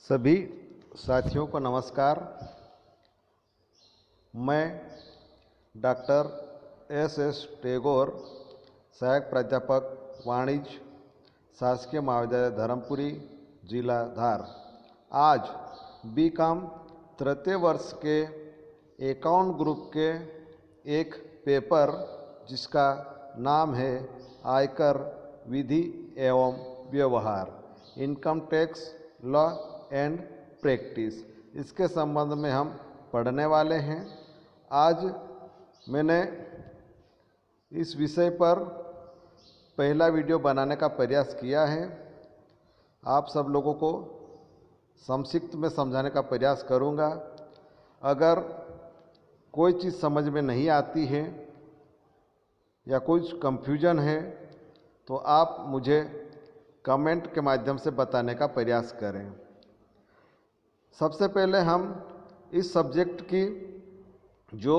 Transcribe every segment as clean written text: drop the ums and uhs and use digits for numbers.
सभी साथियों को नमस्कार। मैं डॉक्टर एस टैगोर, सहायक प्राध्यापक वाणिज्य, शासकीय महाविद्यालय धर्मपुरी, जिला धार, आज बीकॉम तृतीय वर्ष के अकाउंट ग्रुप के एक पेपर जिसका नाम है आयकर विधि एवं व्यवहार, income tax law and practice, इसके संबंध में हम पढ़ने वाले हैं। आज मैंने इस विषय पर पहला वीडियो बनाने का प्रयास किया है। आप सब लोगों को संक्षिप्त में समझाने का प्रयास करूंगा। अगर कोई चीज़ समझ में नहीं आती है या कुछ कंफ्यूजन है तो आप मुझे कमेंट के माध्यम से बताने का प्रयास करें। सबसे पहले हम इस सब्जेक्ट की जो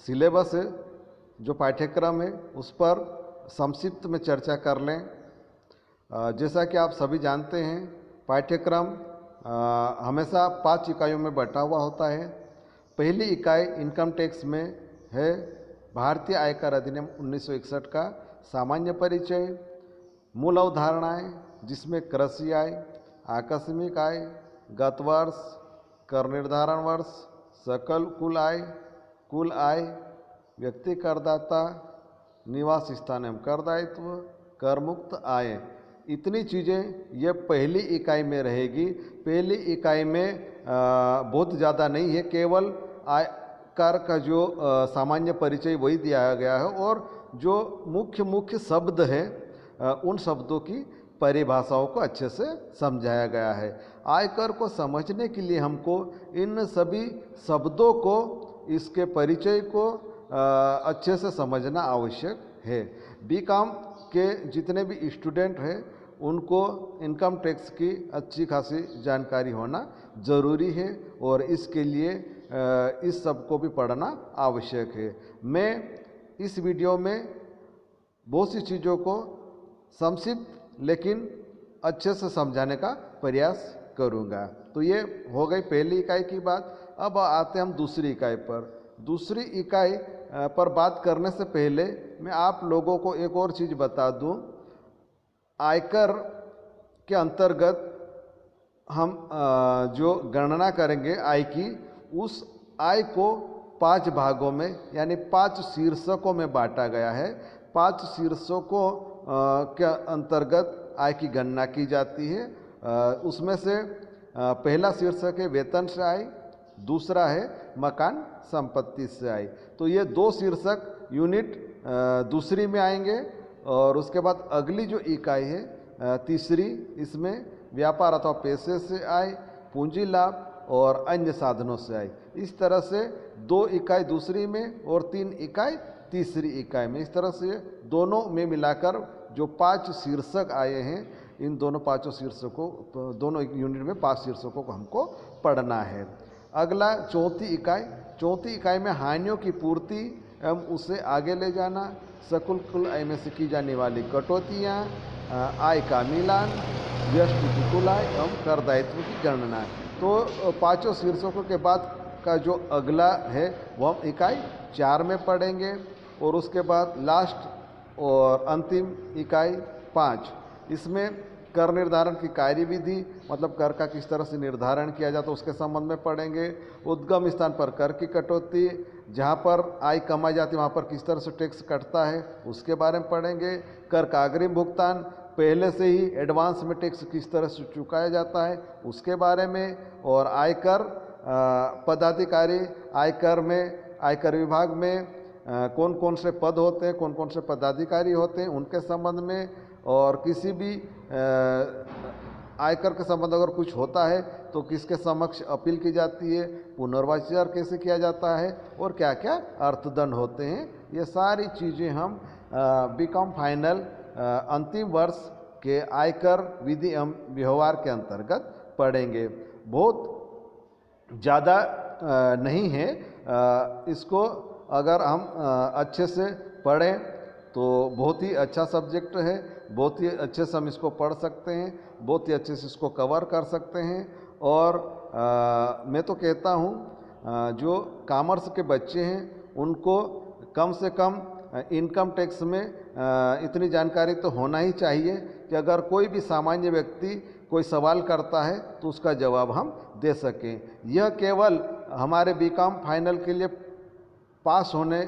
सिलेबस है, जो पाठ्यक्रम है, उस पर संक्षिप्त में चर्चा कर लें। जैसा कि आप सभी जानते हैं, पाठ्यक्रम हमेशा 5 इकाइयों में बंटा हुआ होता है। पहली इकाई इनकम टैक्स में है भारतीय आयकर अधिनियम 1961 का सामान्य परिचय, मूल अवधारणाएं, जिसमें कृषि आय, आकस्मिक आय, गत वर्ष, कर निर्धारण वर्ष, सकल कुल आय, व्यक्ति करदाता, निवास स्थान एवं कर दायित्व, कर मुक्त आय, इतनी चीज़ें ये पहली इकाई में रहेगी। पहली इकाई में बहुत ज़्यादा नहीं है, केवल आयकर का जो सामान्य परिचय वही दिया गया है और जो मुख्य शब्द है उन शब्दों की परिभाषाओं को अच्छे से समझाया गया है। आयकर को समझने के लिए हमको इन सभी शब्दों को, इसके परिचय को अच्छे से समझना आवश्यक है। बीकॉम के जितने भी स्टूडेंट हैं उनको इनकम टैक्स की अच्छी खासी जानकारी होना ज़रूरी है और इसके लिए इस सब को भी पढ़ना आवश्यक है। मैं इस वीडियो में बहुत सी चीज़ों को संक्षिप्त लेकिन अच्छे से समझाने का प्रयास करूंगा। तो ये हो गई पहली इकाई की बात। अब आते हैं हम दूसरी इकाई पर। दूसरी इकाई पर बात करने से पहले मैं आप लोगों को एक और चीज़ बता दूं। आयकर के अंतर्गत हम जो गणना करेंगे आय की, उस आय को 5 भागों में यानी 5 शीर्षकों में बांटा गया है। 5 शीर्षकों के अंतर्गत आय की गणना की जाती है। उसमें से पहला शीर्षक है वेतन से आय, दूसरा है मकान संपत्ति से आय। तो ये 2 शीर्षक यूनिट दूसरी में आएंगे और उसके बाद अगली जो इकाई है तीसरी, इसमें व्यापार अथवा पैसे से आय, पूंजी लाभ और अन्य साधनों से आय। इस तरह से 2 इकाई दूसरी में और 3 इकाई तीसरी इकाई में, इस तरह से दोनों में मिलाकर जो 5 शीर्षक आए हैं, इन दोनों 5 शीर्षकों, दोनों यूनिट में 5 शीर्षकों को हमको पढ़ना है। अगला चौथी इकाई में हानियों की पूर्ति एवं उसे आगे ले जाना, सकल कुल आय में से की जाने वाली कटौतियाँ, आय का मिलान, व्यष्टि की कुल आय एवं कर दायित्व की गणना। तो 5 शीर्षकों के बाद का जो अगला है वो हम इकाई 4 में पढ़ेंगे और उसके बाद लास्ट और अंतिम इकाई 5, इसमें कर निर्धारण की कार्यविधि, मतलब कर का किस तरह से निर्धारण किया जाता है उसके संबंध में पढ़ेंगे। उद्गम स्थान पर कर की कटौती, जहाँ पर आय कमाई जाती है वहाँ पर किस तरह से टैक्स कटता है उसके बारे में पढ़ेंगे। कर का अग्रिम भुगतान, पहले से ही एडवांस में टैक्स किस तरह से चुकाया जाता है उसके बारे में। और आयकर पदाधिकारी, आयकर विभाग में कौन कौन से पद होते हैं, कौन कौन से पदाधिकारी होते हैं उनके संबंध में, और किसी भी आयकर के संबंध अगर कुछ होता है तो किसके समक्ष अपील की जाती है, पुनर्विचार कैसे किया जाता है और क्या क्या अर्थदंड होते हैं, ये सारी चीज़ें हम बीकॉम फाइनल अंतिम वर्ष के आयकर विधि एवं व्यवहार के अंतर्गत पढ़ेंगे। बहुत ज़्यादा नहीं है, इसको अगर हम अच्छे से पढ़ें तो बहुत ही अच्छा सब्जेक्ट है, बहुत ही अच्छे से हम इसको पढ़ सकते हैं, बहुत ही अच्छे से इसको कवर कर सकते हैं और मैं तो कहता हूँ जो कॉमर्स के बच्चे हैं उनको कम से कम इनकम टैक्स में इतनी जानकारी तो होना ही चाहिए कि अगर कोई भी सामान्य व्यक्ति कोई सवाल करता है तो उसका जवाब हम दे सकें। यह केवल हमारे बीकॉम फाइनल के लिए पास होने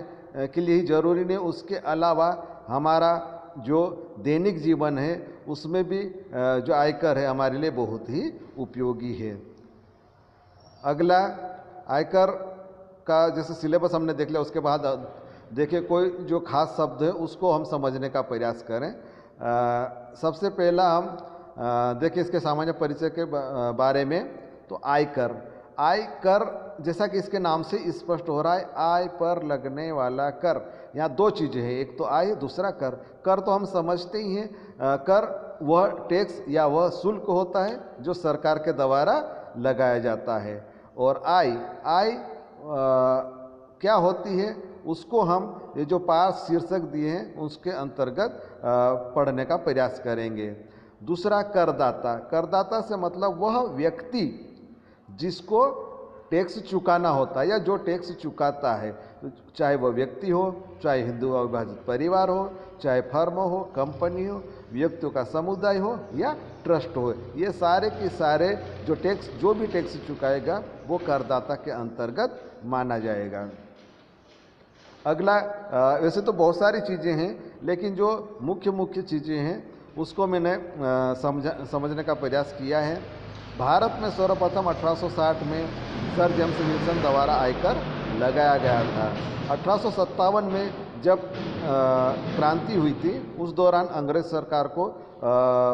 के लिए ही ज़रूरी नहीं, उसके अलावा हमारा जो दैनिक जीवन है उसमें भी जो आयकर है हमारे लिए बहुत ही उपयोगी है। अगला आयकर का जैसे सिलेबस हमने देख लिया, उसके बाद देखिए कोई जो खास शब्द है उसको हम समझने का प्रयास करें। सबसे पहला हम देखिए इसके सामान्य परिचय के बारे में। तो आयकर, आयकर जैसा कि इसके नाम से स्पष्ट हो रहा है, आय पर लगने वाला कर। यहाँ दो चीज़ें हैं, एक तो आय, दूसरा कर। कर तो हम समझते ही हैं, कर वह टैक्स या वह शुल्क होता है जो सरकार के द्वारा लगाया जाता है। और आय, आय क्या होती है उसको हम ये जो पास शीर्षक दिए हैं उसके अंतर्गत पढ़ने का प्रयास करेंगे। दूसरा करदाता, करदाता से मतलब वह व्यक्ति जिसको टैक्स चुकाना होता है या जो टैक्स चुकाता है, चाहे वह व्यक्ति हो, चाहे हिंदू अविभाजित परिवार हो, चाहे फर्म हो, कंपनी हो, व्यक्तियों का समुदाय हो या ट्रस्ट हो, ये सारे के सारे जो टैक्स, जो भी टैक्स चुकाएगा वो करदाता के अंतर्गत माना जाएगा। अगला वैसे तो बहुत सारी चीज़ें हैं लेकिन जो मुख्य मुख्य चीज़ें हैं उसको मैंने समझने का प्रयास किया है। भारत में सर्वप्रथम 1860 में सर जेम्स विल्सन द्वारा आयकर लगाया गया था। 1857 में जब क्रांति हुई थी उस दौरान अंग्रेज सरकार को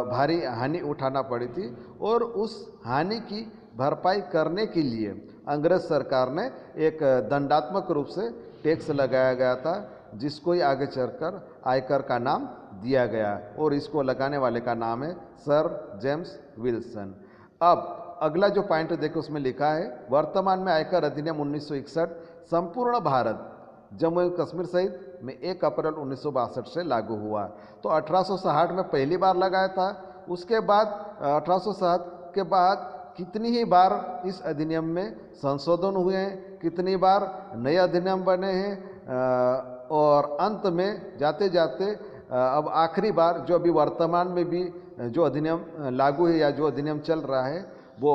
भारी हानि उठाना पड़ी थी और उस हानि की भरपाई करने के लिए अंग्रेज सरकार ने एक दंडात्मक रूप से टैक्स लगाया गया था, जिसको ही आगे चलकर आयकर का नाम दिया गया और इसको लगाने वाले का नाम है सर जेम्स विल्सन। अब अगला जो पॉइंट देखो उसमें लिखा है, वर्तमान में आयकर अधिनियम 1961 संपूर्ण भारत जम्मू एवं कश्मीर सहित में 1 अप्रैल 1962 से लागू हुआ। तो 1860 में पहली बार लगाया था, उसके बाद 1860 के बाद कितनी ही बार इस अधिनियम में संशोधन हुए हैं, कितनी बार नए अधिनियम बने हैं और अंत में जाते जाते अब आखिरी बार जो अभी वर्तमान में भी जो अधिनियम लागू है या जो अधिनियम चल रहा है वो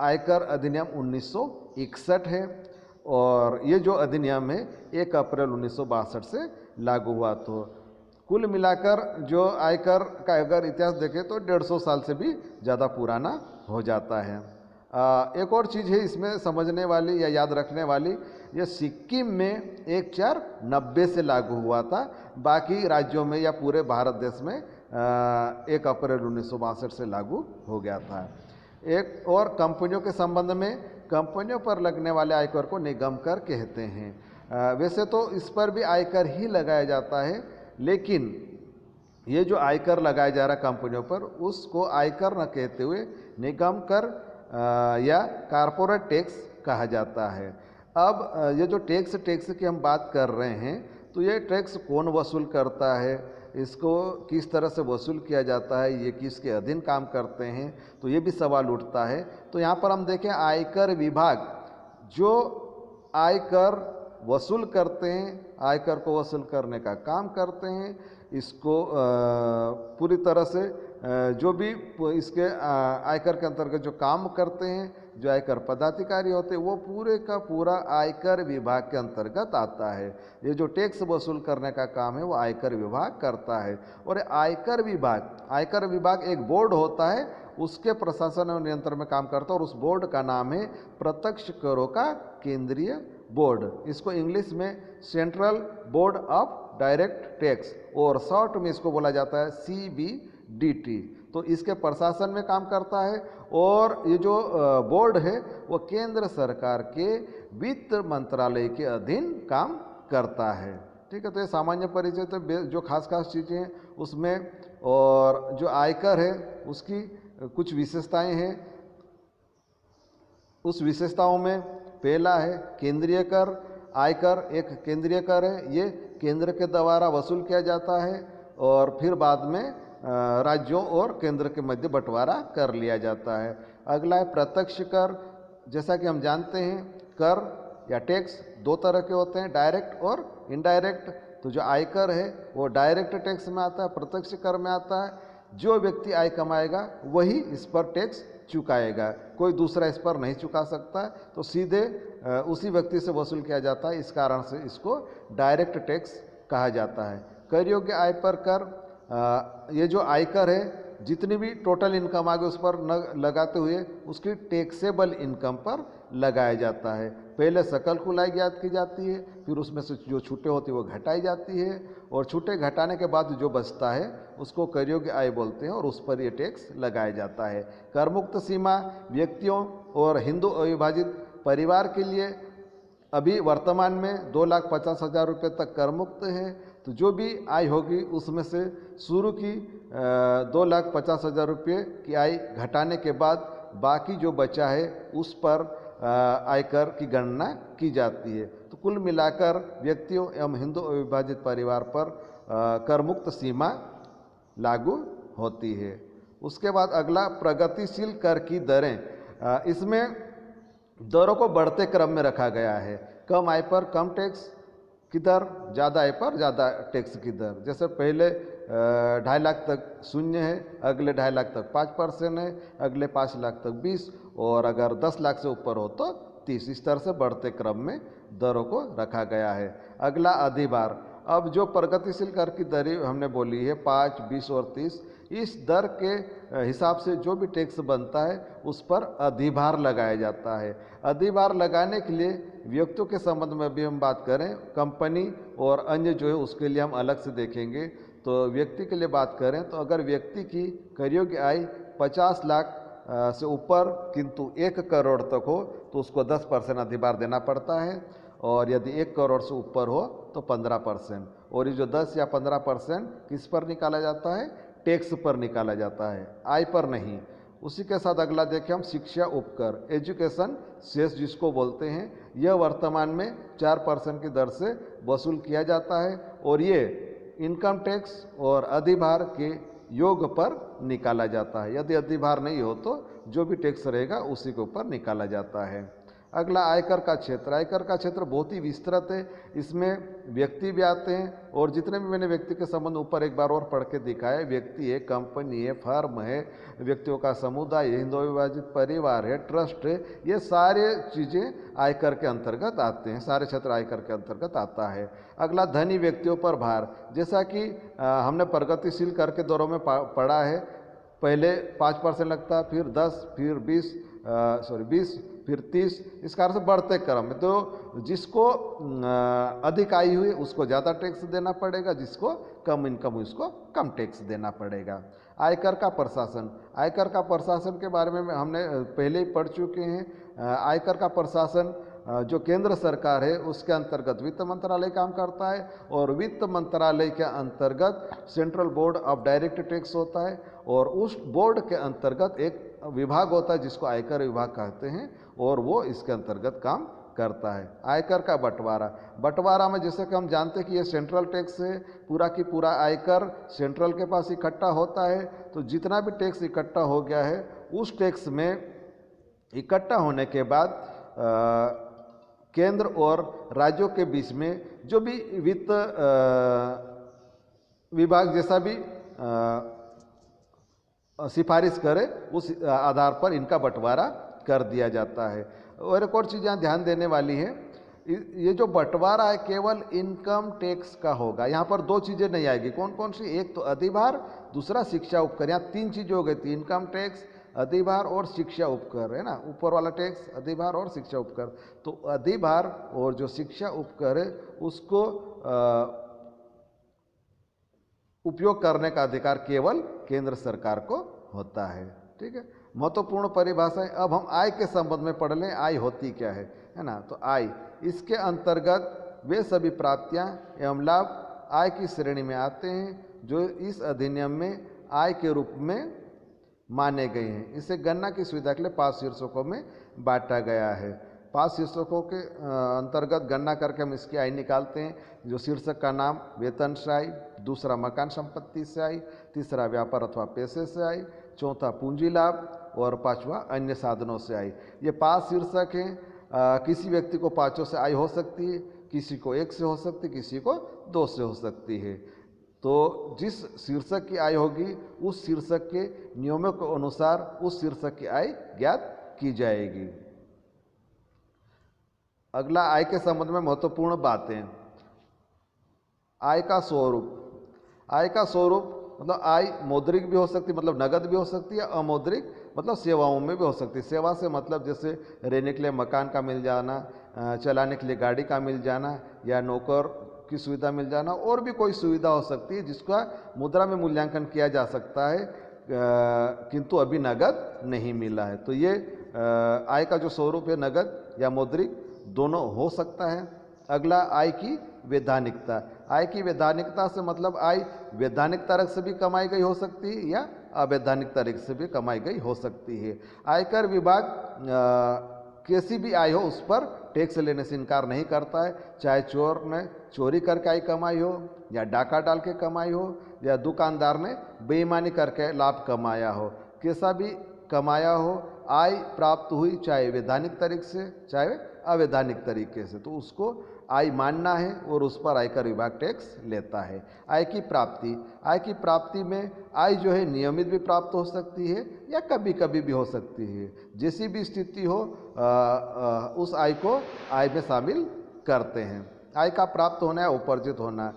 आयकर अधिनियम 1961 है और ये जो अधिनियम है 1 अप्रैल 1962 से लागू हुआ। तो कुल मिलाकर जो आयकर का अगर इतिहास देखें तो 150 साल से भी ज़्यादा पुराना हो जाता है। एक और चीज़ है इसमें समझने वाली या याद रखने वाली, ये सिक्किम में 1490 से लागू हुआ था, बाकी राज्यों में या पूरे भारत देश में 1 अप्रैल 1962 से लागू हो गया था। एक और कंपनियों के संबंध में, कंपनियों पर लगने वाले आयकर को निगम कर कहते हैं। वैसे तो इस पर भी आयकर ही लगाया जाता है, लेकिन ये जो आयकर लगाया जा रहा कंपनियों पर उसको आयकर न कहते हुए निगम कर या कारपोरेट टैक्स कहा जाता है। अब ये जो टैक्स की हम बात कर रहे हैं तो ये टैक्स कौन वसूल करता है, इसको किस तरह से वसूल किया जाता है, ये किसके अधीन काम करते हैं, तो ये भी सवाल उठता है। तो यहाँ पर हम देखें आयकर विभाग जो आयकर वसूल करते हैं, आयकर को वसूल करने का काम करते हैं, इसको पूरी तरह से जो भी इसके आयकर के अंतर्गत जो काम करते हैं, जो आयकर पदाधिकारी होते हैं, वो पूरे का पूरा आयकर विभाग के अंतर्गत आता है। ये जो टैक्स वसूल करने का काम है वो आयकर विभाग करता है। और आयकर विभाग एक बोर्ड होता है, उसके प्रशासन और नियंत्रण में काम करता है और उस बोर्ड का नाम है प्रत्यक्ष करों का केंद्रीय बोर्ड। इसको इंग्लिश में central board of direct tax और शॉर्ट में इसको बोला जाता है CBDT। तो इसके प्रशासन में काम करता है और ये जो बोर्ड है वो केंद्र सरकार के वित्त मंत्रालय के अधीन काम करता है। ठीक है, तो ये सामान्य परिचय तो जो खास चीज़ें हैं उसमें, और जो आयकर है उसकी कुछ विशेषताएं हैं। उस विशेषताओं में पहला है केंद्रीय कर। आयकर एक केंद्रीय कर है, ये केंद्र के द्वारा वसूल किया जाता है और फिर बाद में राज्यों और केंद्र के मध्य बंटवारा कर लिया जाता है। अगला है प्रत्यक्ष कर। जैसा कि हम जानते हैं कर या टैक्स दो तरह के होते हैं, डायरेक्ट और इनडायरेक्ट। तो जो आयकर है वो डायरेक्ट टैक्स में आता है, प्रत्यक्ष कर में आता है। जो व्यक्ति आय कमाएगा वही इस पर टैक्स चुकाएगा, कोई दूसरा इस पर नहीं चुका सकता है, तो सीधे उसी व्यक्ति से वसूल किया जाता है। इस कारण से इसको डायरेक्ट टैक्स कहा जाता है। कर योग्य आय पर कर, ये जो आयकर है जितनी भी टोटल इनकम आ गई उस पर न लगाते हुए उसकी टैक्सेबल इनकम पर लगाया जाता है। पहले सकल कुल ज्ञात की जाती है, फिर उसमें से जो छूटे होती है वो घटाई जाती है, और छूटे घटाने के बाद जो बचता है उसको कर योग्य आय बोलते हैं, और उस पर ये टैक्स लगाया जाता है। कर मुक्त सीमा व्यक्तियों और हिंदू अविभाजित परिवार के लिए अभी वर्तमान में 2,50,000 रुपये तक कर मुक्त है। तो जो भी आय होगी उसमें से शुरू की 2,50,000 रुपये की आय घटाने के बाद बाकी जो बचा है उस पर आयकर की गणना की जाती है। तो कुल मिलाकर व्यक्तियों एवं हिंदू अविभाजित परिवार पर कर मुक्त सीमा लागू होती है। उसके बाद अगला प्रगतिशील कर की दरें। इसमें दरों को बढ़ते क्रम में रखा गया है। कम आय पर कम टैक्स की दर, ज़्यादा आय पर ज़्यादा टैक्स की दर। जैसे पहले 2.5 लाख तक 0 है, अगले 2.5 लाख तक 5% है, अगले 5 लाख तक 20, और अगर 10 लाख से ऊपर हो तो 30। इस तरह से बढ़ते क्रम में दरों को रखा गया है। अगला अधिभार। अब जो प्रगतिशील कर की दरें हमने बोली है 5, 20 और 30, इस दर के हिसाब से जो भी टैक्स बनता है उस पर अधिभार लगाया जाता है। अधिभार लगाने के लिए व्यक्तियों के संबंध में भी हम बात करें, कंपनी और अन्य जो है उसके लिए हम अलग से देखेंगे। तो व्यक्ति के लिए बात करें तो अगर व्यक्ति की कर योग्य आय 50 लाख से ऊपर किंतु 1 करोड़ तक हो तो उसको 10% अधिभार देना पड़ता है, और यदि 1 करोड़ से ऊपर हो तो 15%। और ये जो 10 या 15% किस पर निकाला जाता है? टैक्स पर निकाला जाता है, आय पर नहीं। उसी के साथ अगला देखें हम शिक्षा उपकर, एजुकेशन सेस जिसको बोलते हैं, यह वर्तमान में 4% की दर से वसूल किया जाता है, और ये इनकम टैक्स और अधिभार के योग पर निकाला जाता है। यदि अधिभार नहीं हो तो जो भी टैक्स रहेगा उसी के ऊपर निकाला जाता है। अगला आयकर का क्षेत्र। आयकर का क्षेत्र बहुत ही विस्तृत है, इसमें व्यक्ति भी आते हैं, और जितने भी मैंने व्यक्ति के संबंध ऊपर एक बार और पढ़ के दिखाया, व्यक्ति है, कंपनी है, फर्म है, व्यक्तियों का समुदाय है, हिंदू विभाजित परिवार है, ट्रस्ट है, ये सारे चीज़ें आयकर के अंतर्गत आते हैं, सारे क्षेत्र आयकर के अंतर्गत आता है। अगला धनी व्यक्तियों पर भार। जैसा कि हमने प्रगतिशील कर के दौरों में पढ़ा है, पहले 5% लगता, फिर 10, फिर 20, फिर 30, इस कारण से बढ़ते क्रम में। तो जिसको अधिक आय हुई उसको ज़्यादा टैक्स देना पड़ेगा, जिसको कम इनकम हुई उसको कम टैक्स देना पड़ेगा। आयकर का प्रशासन। आयकर का प्रशासन के बारे में हमने पहले ही पढ़ चुके हैं। आयकर का प्रशासन जो केंद्र सरकार है उसके अंतर्गत वित्त मंत्रालय काम करता है, और वित्त मंत्रालय के अंतर्गत central board of direct tax होता है, और उस बोर्ड के अंतर्गत एक विभाग होता है जिसको आयकर विभाग कहते हैं, और वो इसके अंतर्गत काम करता है। आयकर का बंटवारा। बंटवारा में जैसे कि हम जानते हैं कि ये सेंट्रल टैक्स है, पूरा की पूरा आयकर सेंट्रल के पास इकट्ठा होता है। तो जितना भी टैक्स इकट्ठा हो गया है उस टैक्स में इकट्ठा होने के बाद केंद्र और राज्यों के बीच में जो भी वित्त विभाग जैसा भी सिफारिश करे उस आधार पर इनका बंटवारा कर दिया जाता है। और एक और चीज़ यहाँ ध्यान देने वाली है, ये जो बंटवारा है केवल इनकम टैक्स का होगा। यहाँ पर 2 चीज़ें नहीं आएगी। कौन कौन सी? एक तो अधिभार, दूसरा शिक्षा उपकर। यहाँ 3 चीज़ें हो गई थी, इनकम टैक्स, अधिभार और शिक्षा उपकर, है ना। ऊपर वाला टैक्स, अधिभार और शिक्षा उपकर। तो अधिभार और जो शिक्षा उपकर है उसको उपयोग करने का अधिकार केवल केंद्र सरकार को होता है। ठीक है, महत्वपूर्ण परिभाषाएं। अब हम आय के संबंध में पढ़ लें, आय होती क्या है ना। तो आय, इसके अंतर्गत वे सभी प्राप्तियां एवं लाभ आय की श्रेणी में आते हैं जो इस अधिनियम में आय के रूप में माने गए हैं। इसे गणना की सुविधा के लिए 5 शीर्षकों में बांटा गया है। 5 शीर्षकों के अंतर्गत गणना करके हम इसकी आय निकालते हैं। जो शीर्षक का नाम वेतन से आय, दूसरा मकान संपत्ति से आय, तीसरा व्यापार अथवा पैसे से आय, चौथा पूंजी लाभ, और पांचवा अन्य साधनों से आय। ये 5 शीर्षक हैं। किसी व्यक्ति को 5 से आय हो सकती है, किसी को 1 से हो सकती है, किसी को 2 से हो सकती है। तो जिस शीर्षक की आय होगी उस शीर्षक के नियमों के अनुसार उस शीर्षक की आय ज्ञात की जाएगी। अगला आय के संबंध में महत्वपूर्ण बातें। आय का स्वरूप। आय का स्वरूप मतलब आय मौद्रिक भी हो सकती है, मतलब नगद भी हो सकती है, अमौद्रिक मतलब सेवाओं में भी हो सकती है। सेवा से मतलब जैसे रहने के लिए मकान का मिल जाना, चलाने के लिए गाड़ी का मिल जाना, या नौकर की सुविधा मिल जाना, और भी कोई सुविधा हो सकती है जिसका मुद्रा में मूल्यांकन किया जा सकता है, किंतु अभी नगद नहीं मिला है। तो ये आय का जो स्वरूप है नगद या मौद्रिक दोनों हो सकता है। अगला आय की वैधानिकता। आय की वैधानिकता से मतलब आय वैधानिक तरीके से भी कमाई गई हो सकती है या अवैधानिक तरीके से भी कमाई गई हो सकती है। आयकर विभाग कैसी भी आय हो उस पर टैक्स लेने से इनकार नहीं करता है, चाहे चोर ने चोरी करके आय कमाई हो, या डाका डाल के कमाई हो, या दुकानदार ने बेईमानी करके लाभ कमाया हो, कैसा भी कमाया हो, आय प्राप्त हुई चाहे वैधानिक तरीके से चाहे अवैधानिक तरीके से, तो उसको आय मानना है और उस पर आयकर विभाग टैक्स लेता है। आय की प्राप्ति। आय की प्राप्ति में आय जो है नियमित भी प्राप्त हो सकती है या कभी कभी भी हो सकती है। जैसी भी स्थिति हो उस आय को आय में शामिल करते हैं। आय का प्राप्त होना या उपार्जित होना।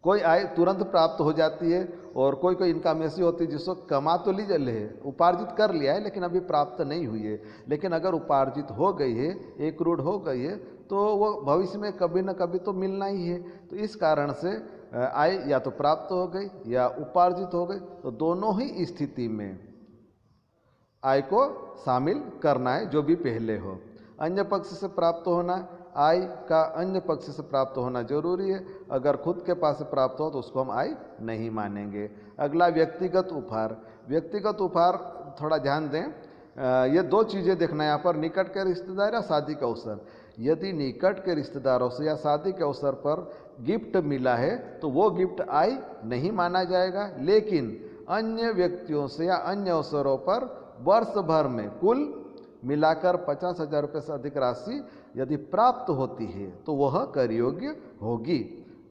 कोई आय तुरंत प्राप्त हो जाती है और कोई कोई इनकम ऐसी होती है जिसको कमा तो ली जल है, उपार्जित कर लिया है लेकिन अभी प्राप्त नहीं हुई है। लेकिन अगर उपार्जित हो गई है, 1 करोड़ हो गई है, तो वो भविष्य में कभी न कभी तो मिलना ही है। तो इस कारण से आय या तो प्राप्त हो गई या उपार्जित हो गई, तो दोनों ही स्थिति में आय को शामिल करना है जो भी पहले हो। अन्य पक्ष से प्राप्त होना। आय का अन्य पक्ष से प्राप्त होना जरूरी है। अगर खुद के पास से प्राप्त हो तो उसको हम आय नहीं मानेंगे। अगला व्यक्तिगत उपहार। व्यक्तिगत उपहार थोड़ा ध्यान दें, ये 2 चीज़ें देखना है यहाँ पर, निकट के रिश्तेदार या शादी के अवसर। यदि निकट के रिश्तेदारों से या शादी के अवसर पर गिफ्ट मिला है तो वो गिफ्ट आय नहीं माना जाएगा। लेकिन अन्य व्यक्तियों से या अन्य अवसरों पर वर्ष भर में कुल मिलाकर 50,000 रुपये से अधिक राशि यदि प्राप्त होती है तो वह कर योग्य होगी।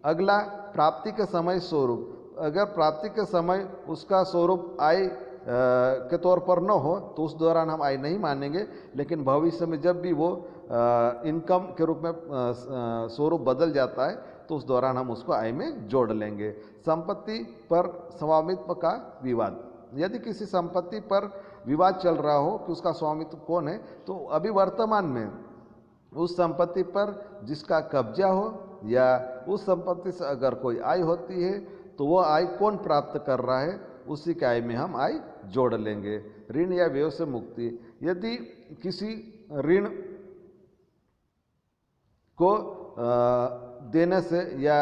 अगला प्राप्ति के समय स्वरूप। अगर प्राप्ति के समय उसका स्वरूप आय के तौर पर न हो तो उस दौरान हम आय नहीं मानेंगे, लेकिन भविष्य में जब भी वो इनकम के रूप में स्वरूप बदल जाता है तो उस दौरान हम उसको आय में जोड़ लेंगे। संपत्ति पर स्वामित्व का विवाद। यदि किसी संपत्ति पर विवाद चल रहा हो कि उसका स्वामित्व कौन है, तो अभी वर्तमान में उस संपत्ति पर जिसका कब्जा हो या उस संपत्ति से अगर कोई आय होती है तो वो आय कौन प्राप्त कर रहा है, उसी के आय में हम आय जोड़ लेंगे। ऋण या व्यय से मुक्ति। यदि किसी ऋण को देने से या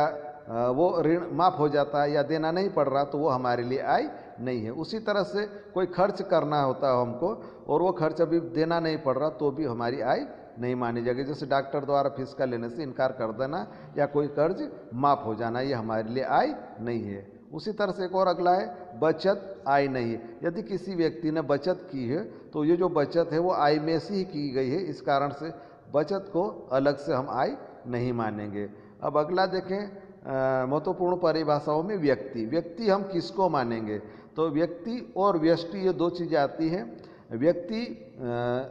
वो ऋण माफ़ हो जाता है या देना नहीं पड़ रहा तो वो हमारे लिए आय नहीं है। उसी तरह से कोई खर्च करना होता है हमको और वो खर्च अभी देना नहीं पड़ रहा तो भी हमारी आय नहीं मानी जाएगी। जैसे डॉक्टर द्वारा फीस का लेने से इनकार कर देना या कोई कर्ज माफ़ हो जाना, ये हमारे लिए आय नहीं है। उसी तरह से एक और अगला है बचत आय नहीं है। यदि किसी व्यक्ति ने बचत की है तो ये जो बचत है वो आय में से ही की गई है, इस कारण से बचत को अलग से हम आय नहीं मानेंगे। अब अगला देखें महत्वपूर्ण परिभाषाओं में व्यक्ति। व्यक्ति हम किसको मानेंगे, तो व्यक्ति और व्यष्टि ये 2 चीज़ें आती हैं। व्यक्ति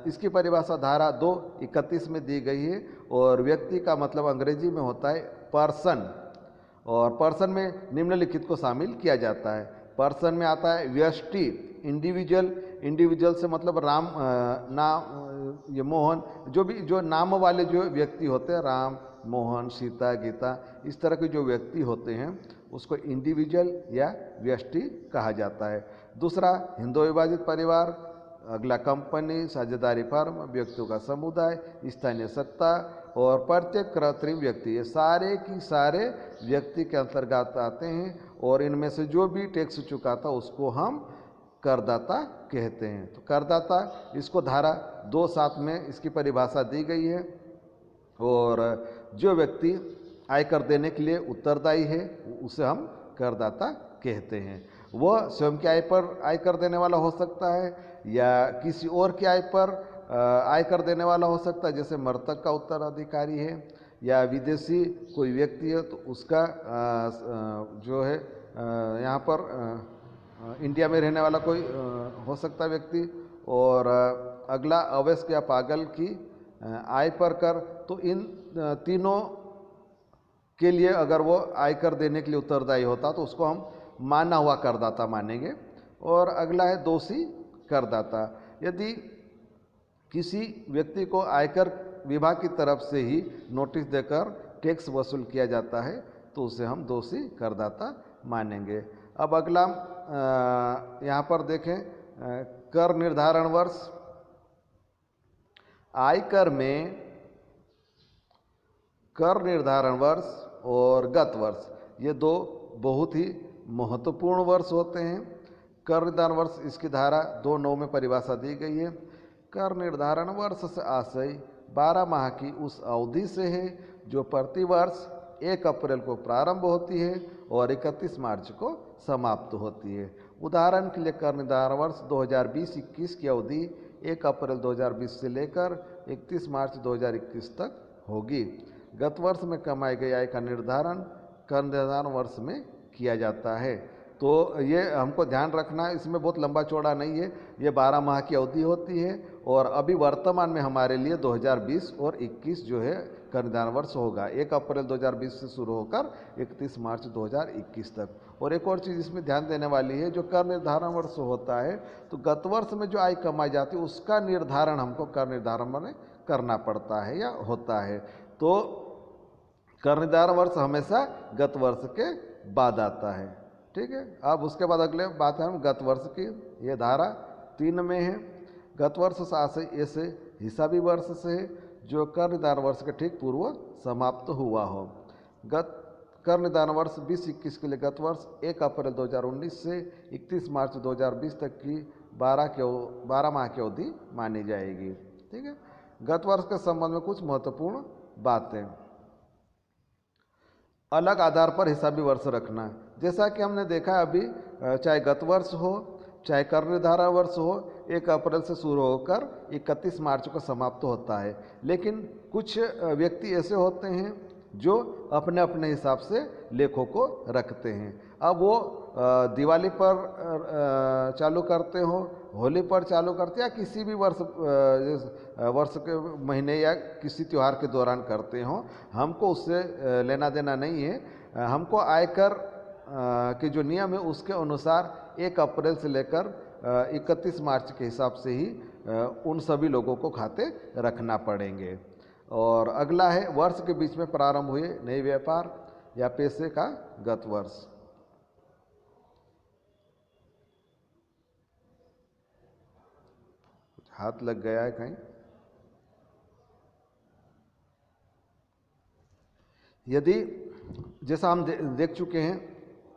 इसकी परिभाषा धारा 2:31 में दी गई है और व्यक्ति का मतलब अंग्रेजी में होता है पर्सन, और पर्सन में निम्नलिखित को शामिल किया जाता है। पर्सन में आता है व्यष्टि इंडिविजुअल। इंडिविजुअल से मतलब राम नाम ये मोहन, जो नाम वाले जो व्यक्ति होते हैं, राम मोहन सीता गीता, इस तरह के जो व्यक्ति होते हैं उसको इंडिविजुअल या व्यष्टि कहा जाता है। दूसरा हिंदू विभाजित परिवार। अगला कंपनी, साझेदारी फर्म, व्यक्तियों का समुदाय, स्थानीय सत्ता और प्रत्येक कृत्रिम व्यक्ति, ये सारे की सारे व्यक्ति के अंतर्गत आते हैं और इनमें से जो भी टैक्स चुकाता उसको हम करदाता कहते हैं। तो करदाता, इसको धारा 2:7 में इसकी परिभाषा दी गई है और जो व्यक्ति आयकर देने के लिए उत्तरदायी है उसे हम करदाता कहते हैं। वह स्वयं की आय पर आयकर देने वाला हो सकता है या किसी और की आय पर आयकर देने वाला हो सकता है, जैसे मृतक का उत्तराधिकारी है या विदेशी कोई व्यक्ति है तो उसका जो है यहाँ पर इंडिया में रहने वाला कोई हो सकता है व्यक्ति। और अगला अवयस्क या पागल की आय पर कर। तो इन तीनों के लिए अगर वो आयकर देने के लिए उत्तरदायी होता तो उसको हम माना हुआ करदाता मानेंगे। और अगला है दोषी करदाता। यदि किसी व्यक्ति को आयकर विभाग की तरफ से ही नोटिस देकर टैक्स वसूल किया जाता है तो उसे हम दोषी करदाता मानेंगे। अब अगला यहाँ पर देखें कर निर्धारण वर्ष। आयकर में कर निर्धारण वर्ष और गत वर्ष ये दो बहुत ही महत्वपूर्ण वर्ष होते हैं। कर निर्धारण वर्ष इसकी धारा 2(9) में परिभाषा दी गई है। कर निर्धारण वर्ष से आशय 12 माह की उस अवधि से है जो प्रति वर्ष 1 अप्रैल को प्रारंभ होती है और 31 मार्च को समाप्त होती है। उदाहरण के लिए कर निर्धारण वर्ष 2020-21 की अवधि 1 अप्रैल 2020 से लेकर 31 मार्च 2021 तक होगी। गत वर्ष में कमाई गई आय का निर्धारण कर निर्धारण वर्ष में किया जाता है। तो ये हमको ध्यान रखना है, इसमें बहुत लंबा चौड़ा नहीं है, ये 12 माह की अवधि होती है और अभी वर्तमान में हमारे लिए 2020 और 21 जो है कर निर्धारण वर्ष होगा। 1 अप्रैल 2020 से शुरू होकर 31 मार्च 2021 तक। और एक और चीज़ इसमें ध्यान देने वाली है, जो कर निर्धारण वर्ष होता है तो गत वर्ष में जो आय कमाई जाती है उसका निर्धारण हमको कर निर्धारण में करना पड़ता है या होता है। तो कर निर्धारण वर्ष हमेशा गत वर्ष के बाद आता है। ठीक है। अब उसके बाद अगले बात है हम गत वर्ष की। ये धारा 3 में है। गत वर्ष से आशय ऐसे हिसाबी वर्ष से है जो कर निर्धारण वर्ष के ठीक पूर्व समाप्त हुआ हो। गत कर निर्धारण वर्ष 20-21 के लिए गत वर्ष 1 अप्रैल 2019 से 31 मार्च 2020 तक की 12 माह की अवधि मानी जाएगी। ठीक है। गत वर्ष के संबंध में कुछ महत्वपूर्ण बातें। अलग आधार पर हिसाबी वर्ष रखना। जैसा कि हमने देखा अभी, चाहे गत वर्ष हो चाहे कर निर्धारण वर्ष हो, 1 अप्रैल से शुरू होकर 31 मार्च को समाप्त होता है। लेकिन कुछ व्यक्ति ऐसे होते हैं जो अपने अपने हिसाब से लेखों को रखते हैं। अब वो दिवाली पर चालू करते हो, होली पर चालू करते या किसी भी वर्ष के महीने या किसी त्यौहार के दौरान करते हो, हमको उससे लेना देना नहीं है। हमको आयकर के जो नियम है उसके अनुसार 1 अप्रैल से लेकर 31 मार्च के हिसाब से ही उन सभी लोगों को खाते रखना पड़ेंगे। और अगला है वर्ष के बीच में प्रारंभ हुए नए व्यापार या पेशे का गत वर्ष। हाथ लग गया है कहीं? यदि जैसा हम देख चुके हैं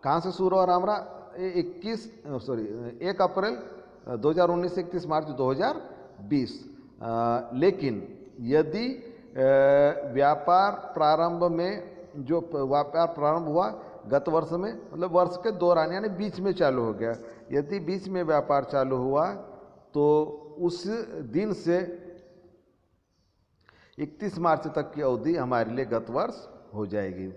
कहाँ से शुरू हो रहा हमारा 1 अप्रैल 2019 से 31 मार्च 2020। लेकिन यदि व्यापार प्रारंभ में जो व्यापार प्रारंभ हुआ गत वर्ष में, मतलब वर्ष के दौरान यानी बीच में चालू हो गया, यदि बीच में व्यापार चालू हुआ तो उस दिन से 31 मार्च तक की अवधि हमारे लिए गत वर्ष हो जाएगी।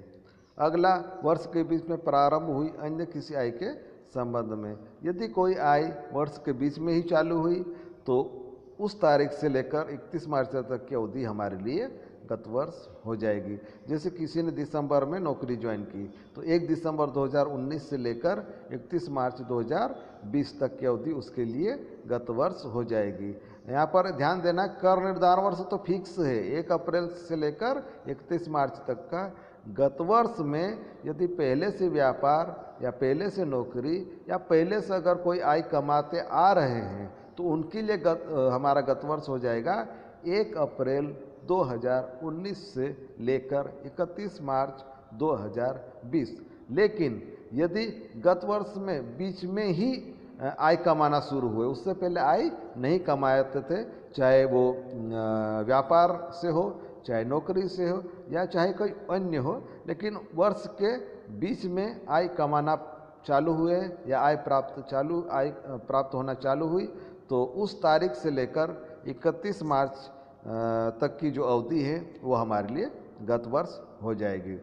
अगला वर्ष के बीच में प्रारंभ हुई अन्य किसी आय के संबंध में। यदि कोई आय वर्ष के बीच में ही चालू हुई तो उस तारीख से लेकर 31 मार्च तक की अवधि हमारे लिए गत वर्ष हो जाएगी। जैसे किसी ने दिसंबर में नौकरी ज्वाइन की तो 1 दिसंबर 2019 से लेकर 31 मार्च 2020 तक की अवधि उसके लिए गत वर्ष हो जाएगी। यहाँ पर ध्यान देना, कर निर्धारण वर्ष तो फिक्स है 1 अप्रैल से लेकर 31 मार्च तक का। गत वर्ष में यदि पहले से व्यापार या पहले से नौकरी या पहले से अगर कोई आय कमाते आ रहे हैं तो उनके लिए हमारा गत वर्ष हो जाएगा 1 अप्रैल 2019 से लेकर 31 मार्च 2020। लेकिन यदि गत वर्ष में बीच में ही आय कमाना शुरू हुए, उससे पहले आय नहीं कमाते थे, चाहे वो व्यापार से हो, चाहे नौकरी से हो या चाहे कोई अन्य हो, लेकिन वर्ष के बीच में आय कमाना चालू हुए या आय प्राप्त होना चालू हुई, तो उस तारीख से लेकर 31 मार्च तक की जो अवधि है वो हमारे लिए गत वर्ष हो जाएगी।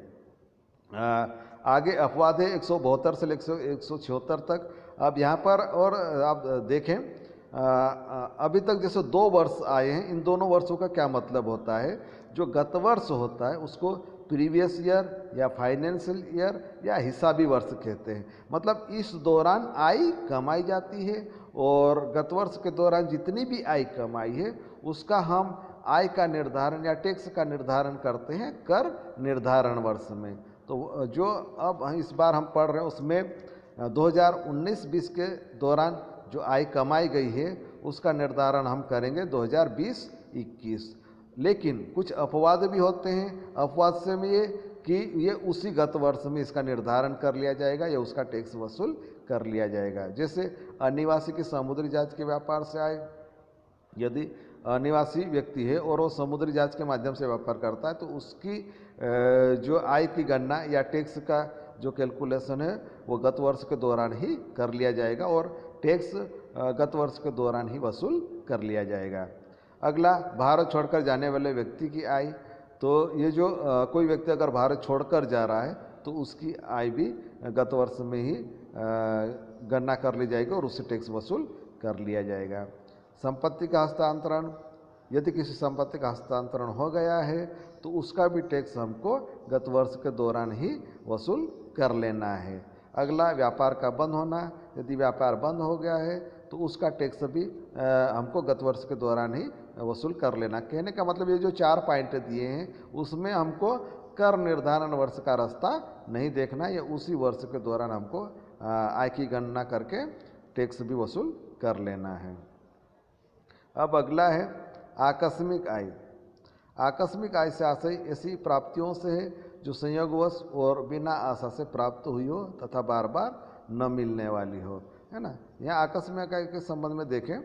आगे अपवाद है 172 से लेकर 176 तक। अब यहाँ पर और आप देखें, अभी तक जैसे 2 वर्ष आए हैं, इन दोनों वर्षों का क्या मतलब होता है। जो गत वर्ष होता है उसको प्रीवियस ईयर या फाइनेंशियल ईयर या हिसाबी वर्ष कहते हैं। मतलब इस दौरान आय कमाई जाती है और गत वर्ष के दौरान जितनी भी आय कमाई है उसका हम आय का निर्धारण या टैक्स का निर्धारण करते हैं कर निर्धारण वर्ष में। तो जो अब इस बार हम पढ़ रहे हैं उसमें 2019-20 के दौरान जो आय कमाई गई है उसका निर्धारण हम करेंगे 2020-21। लेकिन कुछ अपवाद भी होते हैं। अपवाद से में ये कि ये उसी गत वर्ष में इसका निर्धारण कर लिया जाएगा या उसका टैक्स वसूल कर लिया जाएगा। जैसे अनिवासी की समुद्री जहाज के व्यापार से आय, यदि अनिवासी व्यक्ति है और वो समुद्री जहाज के माध्यम से व्यापार करता है तो उसकी जो आय की गणना या टैक्स का जो कैलकुलेशन है वो गत वर्ष के दौरान ही कर लिया जाएगा और टैक्स गत वर्ष के दौरान ही वसूल कर लिया जाएगा। अगला, भारत छोड़कर जाने वाले व्यक्ति की आय। तो ये जो कोई व्यक्ति अगर भारत छोड़कर जा रहा है तो उसकी आय भी गत वर्ष में ही गणना कर ली जाएगी और उससे टैक्स वसूल कर लिया जाएगा। संपत्ति का हस्तांतरण, यदि किसी संपत्ति का हस्तांतरण हो गया है तो उसका भी टैक्स हमको गत वर्ष के दौरान ही वसूल कर लेना है। अगला, व्यापार का बंद होना। यदि व्यापार बंद हो गया है तो उसका टैक्स भी हमको गत वर्ष के दौरान ही वसूल कर लेना। कहने का मतलब ये जो 4 पॉइंट दिए हैं उसमें हमको कर निर्धारण वर्ष का रास्ता नहीं देखना, या उसी वर्ष के दौरान हमको आय की गणना करके टैक्स भी वसूल कर लेना है। अब अगला है आकस्मिक आय। आकस्मिक आय से आशय ऐसी प्राप्तियों से है जो संयोगवश और बिना आशा से प्राप्त हुई हो तथा बार बार न मिलने वाली हो, है ना। यहाँ आकस्मिक आय के संबंध में देखें,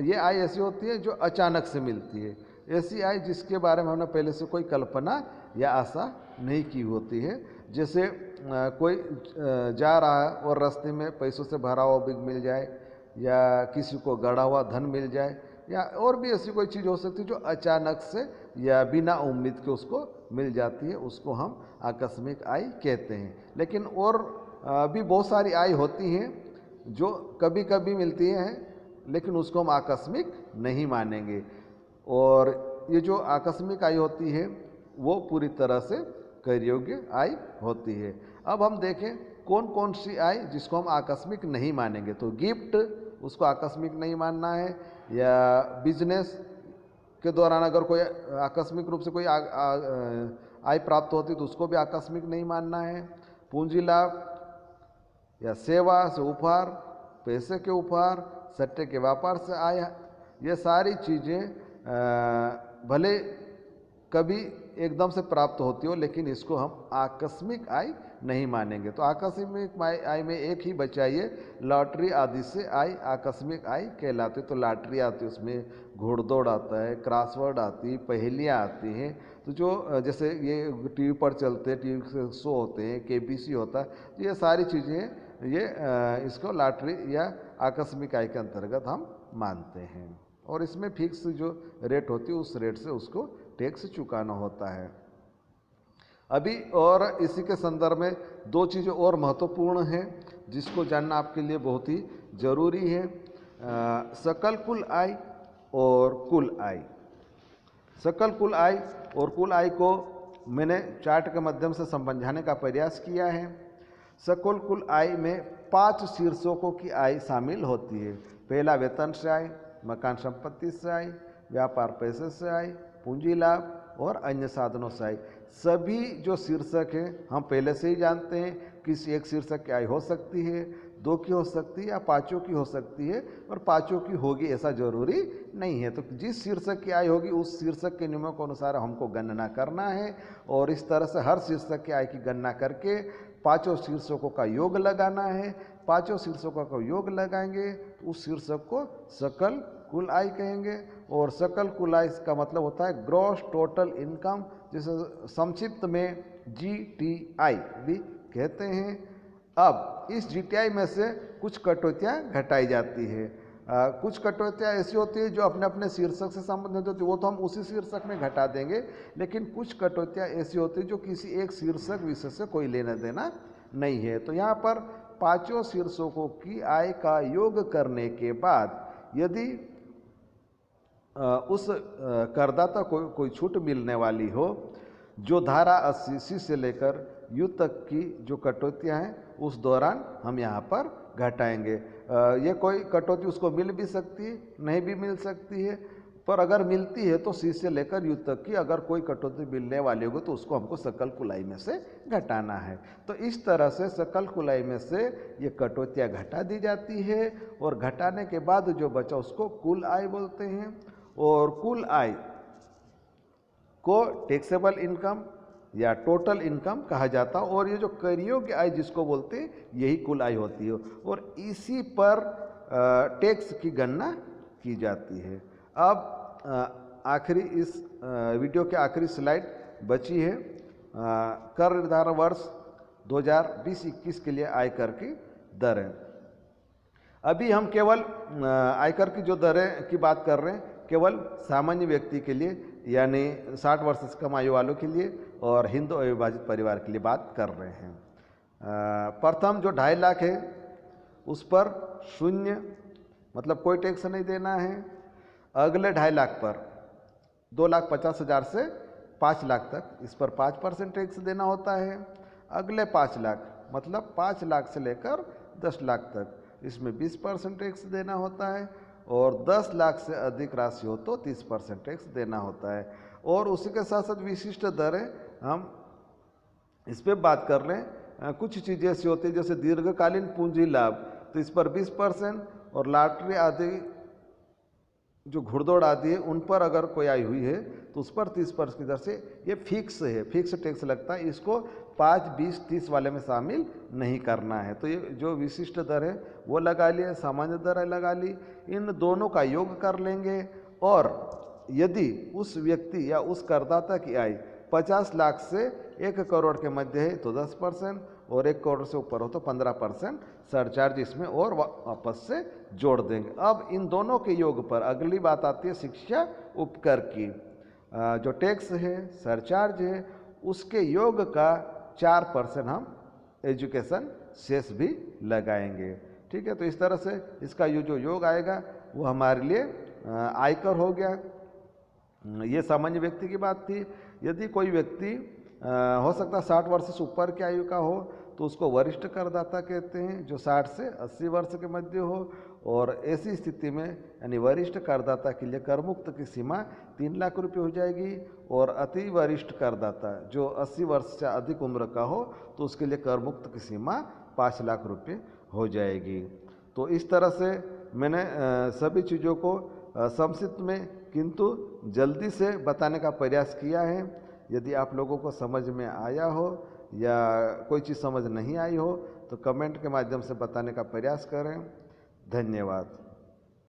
ये आय ऐसी होती है जो अचानक से मिलती है। ऐसी आय जिसके बारे में हमने पहले से कोई कल्पना या आशा नहीं की होती है। जैसे कोई जा रहा है और रास्ते में पैसों से भरा हुआ बैग मिल जाए, या किसी को गड़ा हुआ धन मिल जाए, या और भी ऐसी कोई चीज़ हो सकती है जो अचानक से या बिना उम्मीद के उसको मिल जाती है, उसको हम आकस्मिक आय कहते हैं। लेकिन और भी बहुत सारी आय होती हैं जो कभी कभी मिलती हैं लेकिन उसको हम आकस्मिक नहीं मानेंगे। और ये जो आकस्मिक आय होती है वो पूरी तरह से कर योग्य आय होती है। अब हम देखें कौन कौन सी आय जिसको हम आकस्मिक नहीं मानेंगे। तो गिफ्ट, उसको आकस्मिक नहीं मानना है, या बिजनेस के दौरान अगर कोई आकस्मिक रूप से कोई आय प्राप्त होती तो उसको भी आकस्मिक नहीं मानना है। पूंजी लाभ या सेवा से उपहार, पैसे के उपहार, सट्टे के व्यापार से आय, ये सारी चीज़ें भले कभी एकदम से प्राप्त होती हो लेकिन इसको हम आकस्मिक आय नहीं मानेंगे। तो आकस्मिक आय में एक ही बचाइए, लॉटरी आदि से आय आकस्मिक आय कहलाती। तो लॉटरी आती है, उसमें घोड़दौड़ आता है, क्रॉसवर्ड आती है, पहेलियाँ आती हैं। तो जो जैसे ये टीवी पर चलते हैं, टीवी के शो होते हैं, केबीसी होता है, तो ये सारी चीज़ें ये इसको लॉटरी या आकस्मिक आय के अंतर्गत हम मानते हैं। और इसमें फिक्स जो रेट होती है उस रेट से उसको टैक्स चुकाना होता है। अभी और इसी के संदर्भ में 2 चीज़ें और महत्वपूर्ण हैं जिसको जानना आपके लिए बहुत ही जरूरी है। सकल कुल आय और कुल आय। सकल कुल आय और कुल आय को मैंने चार्ट के माध्यम से समझाने का प्रयास किया है। सकल कुल आय में 5 शीर्षकों की आय शामिल होती है। पहला, वेतन से आय, मकान संपत्ति से आय, व्यापार पैसे से आय, पूंजी लाभ और अन्य साधनों से आय। सभी जो शीर्षक हैं हम पहले से ही जानते हैं। किसी एक शीर्षक की आय हो सकती है, 2 की हो सकती है या 5 की हो सकती है, और 5 की होगी ऐसा जरूरी नहीं है। तो जिस शीर्षक की आय होगी उस शीर्षक के नियमों के अनुसार हमको गणना करना है, और इस तरह से हर शीर्षक की आय की गणना करके 5 शीर्षकों का योग लगाना है। 5 शीर्षकों का योग लगाएंगे तो उस शीर्षक को सकल कुल आय कहेंगे। और सकल कुल आय का मतलब होता है ग्रॉस टोटल इनकम, जिसे संक्षिप्त में GTI भी कहते हैं। अब इस जीटीआई में से कुछ कटौतियाँ घटाई जाती है। कुछ कटौतियाँ ऐसी होती है जो अपने अपने शीर्षक से संबंधित होती है, वो तो हम उसी शीर्षक में घटा देंगे। लेकिन कुछ कटौतियाँ ऐसी होती है जो किसी एक शीर्षक विषय से कोई लेना देना नहीं है। तो यहाँ पर पांचों शीर्षकों की आय का योग करने के बाद यदि उस करदाता को कोई छूट मिलने वाली हो, जो धारा 80 से लेकर यू तक की जो कटौतियाँ हैं उस दौरान हम यहाँ पर घटाएंगे। ये कोई कटौती उसको मिल भी सकती है, नहीं भी मिल सकती है, पर अगर मिलती है तो सी से लेकर यू तक की अगर कोई कटौती मिलने वाली होगी तो उसको हमको सकल कुलाई में से घटाना है। तो इस तरह से सकल कुलाई में से ये कटौतियाँ घटा दी जाती है और घटाने के बाद जो बचा उसको कुल आय बोलते हैं। और कुल आय को टैक्सेबल इनकम या टोटल इनकम कहा जाता है, और ये जो कर योग्य आय जिसको बोलते हैं यही कुल आय होती है, और इसी पर टैक्स की गणना की जाती है। अब आखिरी इस वीडियो के आखिरी स्लाइड बची है कर निर्धारण वर्ष 2020-21 के लिए आयकर की दरें। अभी हम केवल आयकर की जो दरें की बात कर रहे हैं केवल सामान्य व्यक्ति के लिए, यानी 60 वर्ष से कम आयु वालों के लिए और हिंदू अविभाजित परिवार के लिए बात कर रहे हैं। प्रथम जो 2.5 लाख है उस पर शून्य, मतलब कोई टैक्स नहीं देना है। अगले 2.5 लाख पर 2,50,000 से 5 लाख तक इस पर 5% टैक्स देना होता है। अगले 5 लाख मतलब 5 लाख से लेकर 10 लाख तक इसमें 20% टैक्स देना होता है, और 10 लाख से अधिक राशि हो तो 30% टैक्स देना होता है। और उसी के साथ साथ विशिष्ट दरें हम इस पर बात कर रहे हैं। कुछ चीज़ें ऐसी होती है जैसे दीर्घकालीन पूंजी लाभ, तो इस पर 20%, और लॉटरी आदि जो घुड़दौड़ आदि है उन पर अगर कोई आई हुई है तो उस पर 30% की दर से ये फिक्स है, फिक्स टैक्स लगता है। इसको 5, 20, 30 वाले में शामिल नहीं करना है। तो ये जो विशिष्ट दर है वो लगा लिए, सामान्य दर लगा ली, इन दोनों का योग कर लेंगे। और यदि उस व्यक्ति या उस करदाता की आय 50 लाख से 1 करोड़ के मध्य है तो 10%, और 1 करोड़ से ऊपर हो तो 15% सरचार्ज इसमें और वापस से जोड़ देंगे। अब इन दोनों के योग पर अगली बात आती है शिक्षा उपकर की। जो टैक्स है, सरचार्ज है, उसके योग का 4% हम एजुकेशन सेस भी लगाएंगे। ठीक है, तो इस तरह से इसका ये जो योग आएगा वो हमारे लिए आयकर हो गया। ये सामान्य व्यक्ति की बात थी। यदि कोई व्यक्ति हो सकता है 60 वर्ष से ऊपर की आयु का हो तो उसको वरिष्ठ करदाता कहते हैं, जो 60 से 80 वर्ष के मध्य हो। और ऐसी स्थिति में यानी वरिष्ठ करदाता के लिए कर मुक्त की सीमा 3 लाख रुपये हो जाएगी, और अति वरिष्ठ करदाता जो 80 वर्ष से अधिक उम्र का हो तो उसके लिए कर मुक्त की सीमा 5 लाख रुपये हो जाएगी। तो इस तरह से मैंने सभी चीज़ों को संक्षिप्त में किंतु जल्दी से बताने का प्रयास किया है। यदि आप लोगों को समझ में आया हो या कोई चीज़ समझ नहीं आई हो तो कमेंट के माध्यम से बताने का प्रयास करें। धन्यवाद।